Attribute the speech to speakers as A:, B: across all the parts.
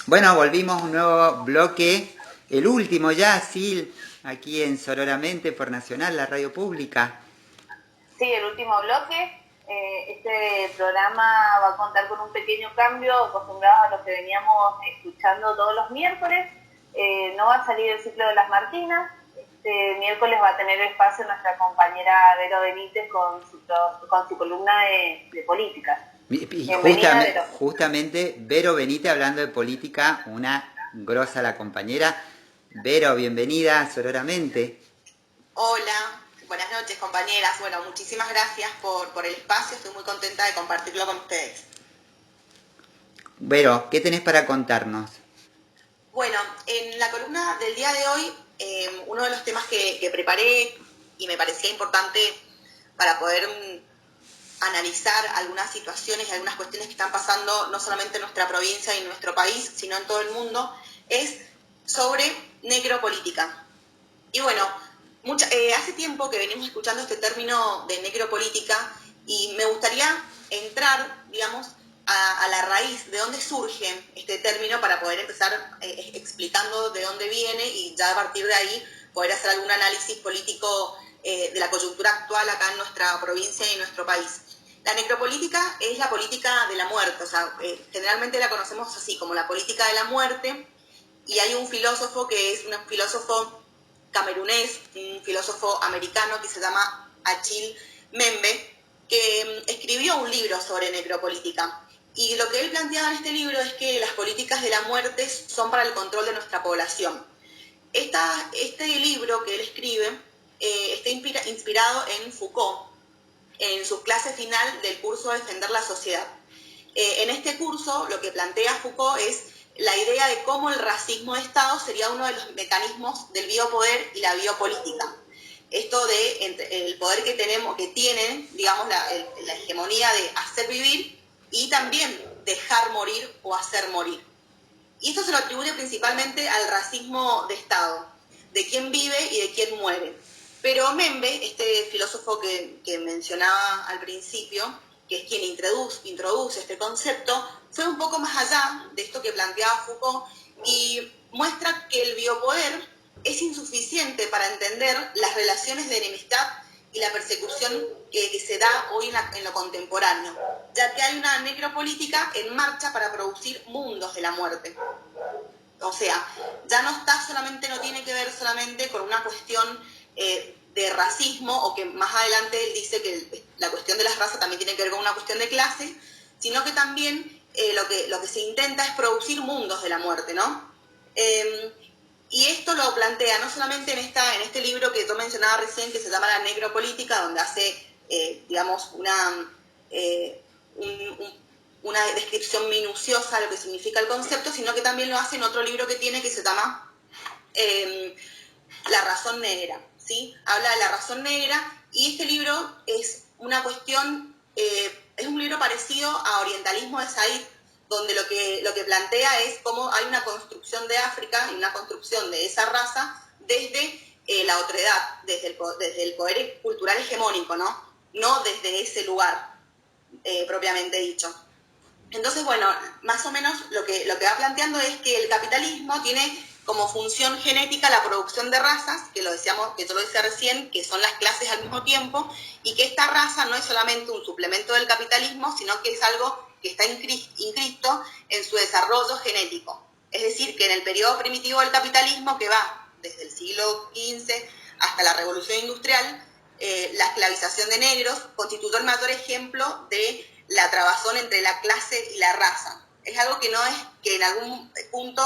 A: Bueno, volvimos a un nuevo bloque, el último ya, sí, aquí en Sororamente por Nacional, la radio pública.
B: Sí, el último bloque. Este programa va a contar con un pequeño cambio acostumbrados a lo que veníamos escuchando todos los miércoles. No va a salir el ciclo de las Martinas. Este miércoles va a tener espacio nuestra compañera Vero Benítez con su columna de política.
A: Y
B: Bienvenida, Vero.
A: justamente Vero Benítez hablando de política, una grosa la compañera. Vero, bienvenida Sororamente.
C: Hola, buenas noches compañeras. Bueno, muchísimas gracias por el espacio, estoy muy contenta de compartirlo con ustedes.
A: Vero, ¿qué tenés para contarnos?
C: Bueno, en la columna del día de hoy, uno de los temas que preparé y me parecía importante para poder analizar algunas situaciones y algunas cuestiones que están pasando no solamente en nuestra provincia y en nuestro país, sino en todo el mundo, es sobre necropolítica. Y bueno, hace tiempo que venimos escuchando este término de necropolítica y me gustaría entrar, digamos, a la raíz de dónde surge este término para poder empezar explicando de dónde viene y ya a partir de ahí poder hacer algún análisis político de la coyuntura actual acá en nuestra provincia y en nuestro país. La necropolítica es la política de la muerte, o sea, generalmente la conocemos así como la política de la muerte, y hay un filósofo que es un filósofo camerunés, un filósofo americano que se llama Achille Mbembe, que escribió un libro sobre necropolítica. Y lo que él planteaba en este libro es que las políticas de la muerte son para el control de nuestra población. Este libro que él escribe está inspirado en Foucault, en su clase final del curso Defender la Sociedad. En este curso lo que plantea Foucault es la idea de cómo el racismo de Estado sería uno de los mecanismos del biopoder y la biopolítica. Esto de el poder que tienen, digamos, la hegemonía de hacer vivir y también dejar morir o hacer morir. Y esto se lo atribuye principalmente al racismo de Estado, de quién vive y de quién muere. Pero Mbembe, este filósofo que mencionaba al principio, que es quien introduce este concepto, fue un poco más allá de esto que planteaba Foucault y muestra que el biopoder es insuficiente para entender las relaciones de enemistad y la persecución que se da hoy en lo contemporáneo, ya que hay una necropolítica en marcha para producir mundos de la muerte. O sea, ya no tiene que ver solamente con una cuestión de racismo, o que más adelante él dice que la cuestión de las razas también tiene que ver con una cuestión de clase, sino que también lo que se intenta es producir mundos de la muerte, ¿no? Y esto lo plantea no solamente en este libro que tú mencionabas recién, que se llama La Necropolítica, donde hace, digamos, una descripción minuciosa de lo que significa el concepto, sino que también lo hace en otro libro que tiene que se llama La Razón Negra, ¿sí? Habla de la razón negra, y este libro es una cuestión, es un libro parecido a Orientalismo de Said, donde lo que plantea es cómo hay una construcción de África y una construcción de esa raza desde la otredad, desde el poder cultural hegemónico, ¿no? No desde ese lugar propiamente dicho. Entonces, bueno, más o menos lo que va planteando es que el capitalismo tiene como función genética la producción de razas, que yo lo decía recién, que son las clases al mismo tiempo, y que esta raza no es solamente un suplemento del capitalismo, sino que es algo que está inscrito en su desarrollo genético. Es decir, que en el periodo primitivo del capitalismo, que va desde el siglo XV hasta la Revolución Industrial, la esclavización de negros constituyó el mayor ejemplo de la trabazón entre la clase y la raza. Es algo que no es, que en algún punto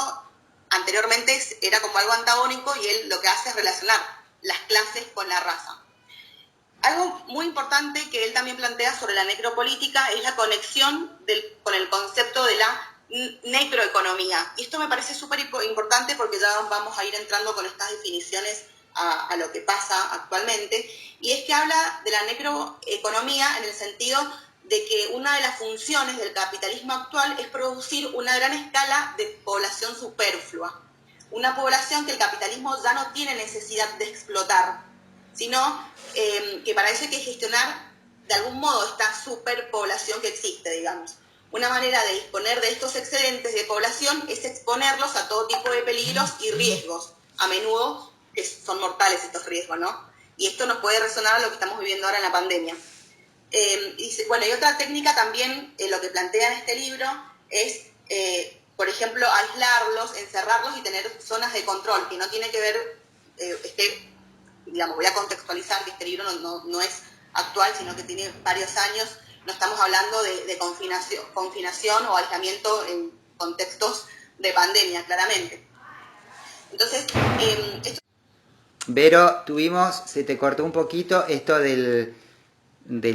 C: anteriormente era como algo antagónico, y él lo que hace es relacionar las clases con la raza. Algo muy importante que él también plantea sobre la necropolítica es la conexión con el concepto de la necroeconomía. Y esto me parece súper importante porque ya vamos a ir entrando con estas definiciones a lo que pasa actualmente. Y es que habla de la necroeconomía en el sentido de que una de las funciones del capitalismo actual es producir una gran escala de población superflua. Una población que el capitalismo ya no tiene necesidad de explotar, sino que para eso hay que gestionar de algún modo esta superpoblación que existe, digamos. una manera de disponer de estos excedentes de población es exponerlos a todo tipo de peligros y riesgos, a menudo que son mortales estos riesgos, ¿no? Y esto nos puede resonar a lo que estamos viviendo ahora en la pandemia. Y otra técnica también, lo que plantea en este libro, es, por ejemplo, aislarlos, encerrarlos y tener zonas de control, que no tiene que ver, voy a contextualizar que este libro no es actual, sino que tiene varios años. No estamos hablando de confinación o aislamiento en contextos de pandemia, claramente. Entonces,
A: Vero, se te cortó un poquito esto del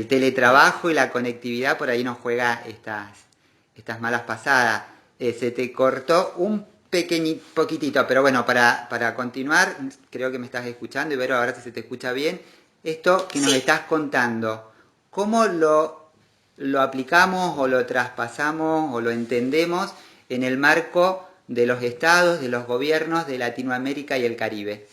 A: teletrabajo y la conectividad, por ahí nos juega estas malas pasadas. Se te cortó un poquitito, pero bueno, para continuar, creo que me estás escuchando y Vero, ahora si se te escucha bien, esto que nos estás contando, ¿cómo lo aplicamos o lo traspasamos o lo entendemos en el marco de los estados, de los gobiernos de Latinoamérica y el Caribe?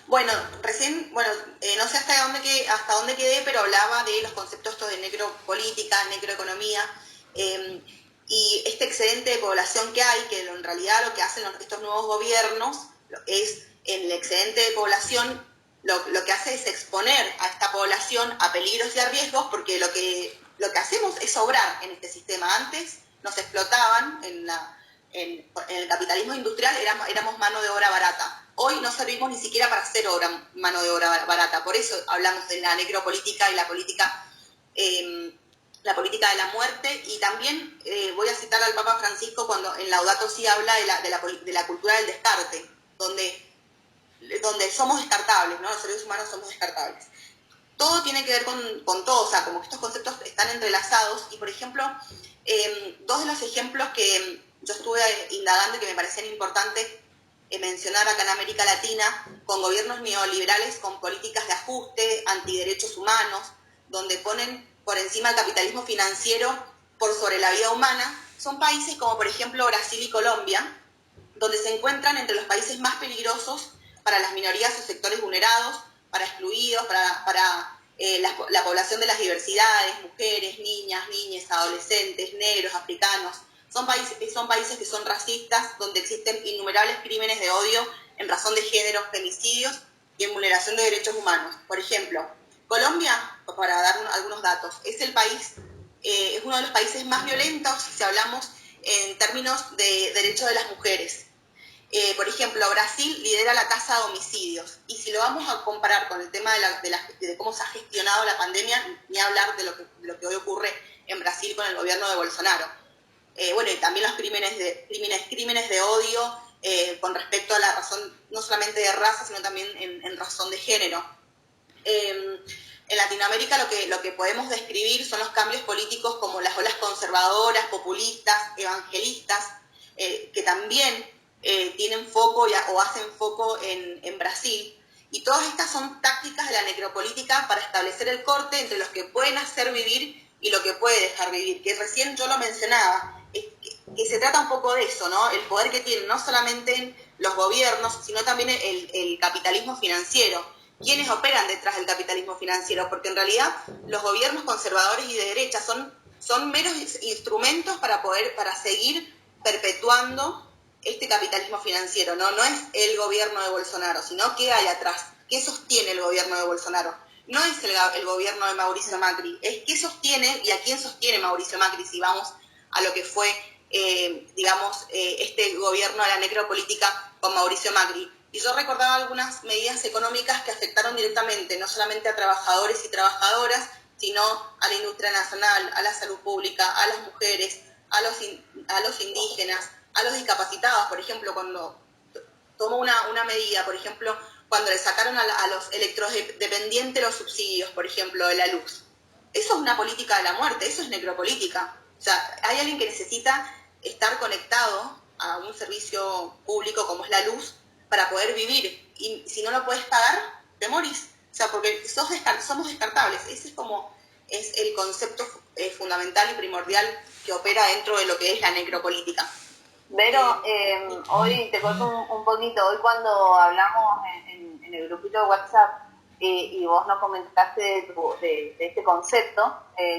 C: Bueno, no sé hasta dónde quedé, pero hablaba de los conceptos estos de necropolítica, necroeconomía, y este excedente de población que hay, que en realidad lo que hacen estos nuevos gobiernos es, en el excedente de población, lo que hace es exponer a esta población a peligros y a riesgos, porque lo que hacemos es obrar en este sistema. Antes nos explotaban en el capitalismo industrial, éramos mano de obra barata. Hoy no servimos ni siquiera para hacer mano de obra barata. Por eso hablamos de la necropolítica y la política de la muerte. Y también voy a citar al Papa Francisco cuando en Laudato Si habla de la cultura del descarte, donde somos descartables, ¿no? Los seres humanos somos descartables. Todo tiene que ver con todo, o sea, como que estos conceptos están entrelazados. Y, por ejemplo, dos de los ejemplos que yo estuve indagando y que me parecían importantes mencionar acá en América Latina, con gobiernos neoliberales, con políticas de ajuste, antiderechos humanos, donde ponen por encima el capitalismo financiero por sobre la vida humana, son países como, por ejemplo, Brasil y Colombia, donde se encuentran entre los países más peligrosos para las minorías o sectores vulnerados, para excluidos, para la población de las diversidades, mujeres, niñas, niñas, adolescentes, negros, africanos. Son países que son racistas, donde existen innumerables crímenes de odio en razón de género, femicidios y en vulneración de derechos humanos. Por ejemplo, Colombia, para dar algunos datos, es uno de los países más violentos si hablamos en términos de derechos de las mujeres. Por ejemplo, Brasil lidera la tasa de homicidios, y si lo vamos a comparar con el tema de cómo se ha gestionado la pandemia, ni hablar de lo que hoy ocurre en Brasil con el gobierno de Bolsonaro. Y también los crímenes de odio con respecto a la razón, no solamente de raza, sino también en razón de género. En Latinoamérica lo que podemos describir son los cambios políticos como las olas conservadoras, populistas, evangelistas, que también tienen foco o hacen foco en Brasil. Y todas estas son tácticas de la necropolítica para establecer el corte entre los que pueden hacer vivir y lo que puede dejar vivir, que recién yo lo mencionaba, que se trata un poco de eso, ¿no? El poder que tienen no solamente los gobiernos, sino también el capitalismo financiero. ¿Quiénes operan detrás del capitalismo financiero? Porque en realidad los gobiernos conservadores y de derecha son meros instrumentos para seguir perpetuando este capitalismo financiero, ¿no? No es el gobierno de Bolsonaro, sino qué hay atrás, qué sostiene el gobierno de Bolsonaro. No es el gobierno de Mauricio Macri, es qué sostiene y a quién sostiene Mauricio Macri, si vamos a lo que fue, este gobierno de la necropolítica con Mauricio Macri. Y yo recordaba algunas medidas económicas que afectaron directamente, no solamente a trabajadores y trabajadoras, sino a la industria nacional, a la salud pública, a las mujeres, a los indígenas, a los discapacitados. Por ejemplo, cuando tomó una medida, por ejemplo, cuando le sacaron a los electrodependientes los subsidios, por ejemplo, de la luz. Eso es una política de la muerte, eso es necropolítica. O sea, hay alguien que necesita estar conectado a un servicio público como es la luz para poder vivir. Y si no lo puedes pagar, te morís. O sea, porque somos descartables. Ese es el concepto fundamental y primordial que opera dentro de lo que es la necropolítica.
B: Vero, hoy te corto un poquito. Hoy cuando hablamos en el grupito de WhatsApp y vos nos comentaste de este concepto,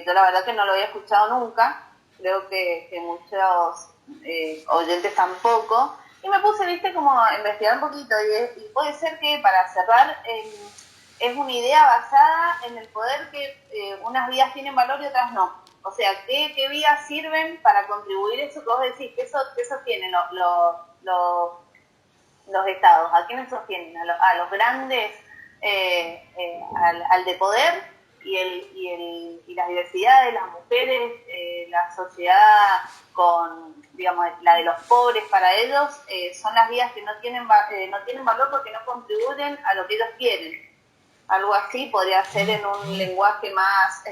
B: yo la verdad que no lo había escuchado nunca. creo que muchos oyentes tampoco. Y me puse, viste, como a investigar un poquito y puede ser que para cerrar es una idea basada en el poder que unas vías tienen valor y otras no. O sea, ¿qué vías sirven para contribuir eso que vos decís? ¿Qué sostienen los estados? ¿A quiénes sostienen? A los grandes, al de poder y las diversidades, las mujeres, la sociedad con, digamos, la de los pobres para ellos, son las vías que no tienen valor porque no contribuyen a lo que ellos quieren. Algo así podría ser en un lenguaje más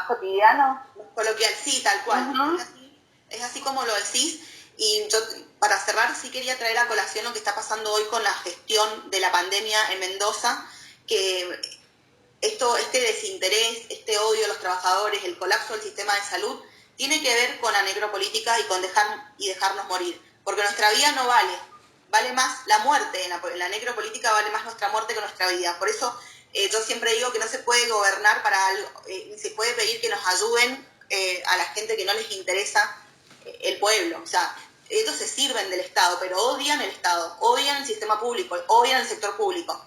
B: cotidiano.
C: Coloquial, sí, tal cual.
B: Uh-huh.
C: Es así como lo decís. Y yo, para cerrar, sí quería traer a colación lo que está pasando hoy con la gestión de la pandemia en Mendoza, que este desinterés, este odio a los trabajadores, el colapso del sistema de salud, tiene que ver con la necropolítica y con dejarnos morir. Porque nuestra vida no vale más la muerte, en la necropolítica vale más nuestra muerte que nuestra vida. Por eso yo siempre digo que no se puede gobernar para algo, ni se puede pedir que nos ayuden a la gente que no les interesa el pueblo. O sea, ellos se sirven del Estado, pero odian el Estado, odian el sistema público, odian el sector público.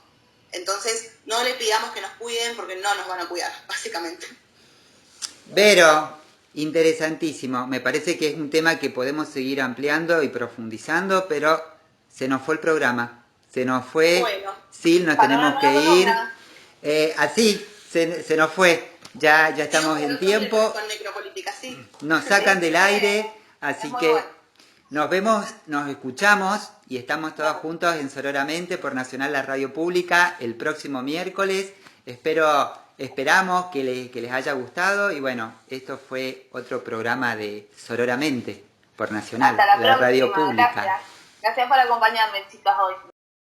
C: Entonces, no le pidamos que nos cuiden porque no nos van a cuidar, básicamente.
A: Vero, interesantísimo. Me parece que es un tema que podemos seguir ampliando y profundizando, pero se nos fue el programa. Se nos fue.
C: Bueno,
A: Sil, nos tenemos que ir. Así, se nos fue. Ya estamos en tiempo.
C: Con necropolítica, sí.
A: Nos sacan del aire, así que
B: bueno.
A: nos vemos, nos escuchamos y estamos todos juntos en Sororamente por Nacional, la radio pública, el próximo miércoles. Esperamos que les haya gustado y bueno, esto fue otro programa de Sororamente por Nacional,
B: Hasta la
A: radio
B: próxima.
A: pública.
B: Gracias por acompañarme, chicas, hoy.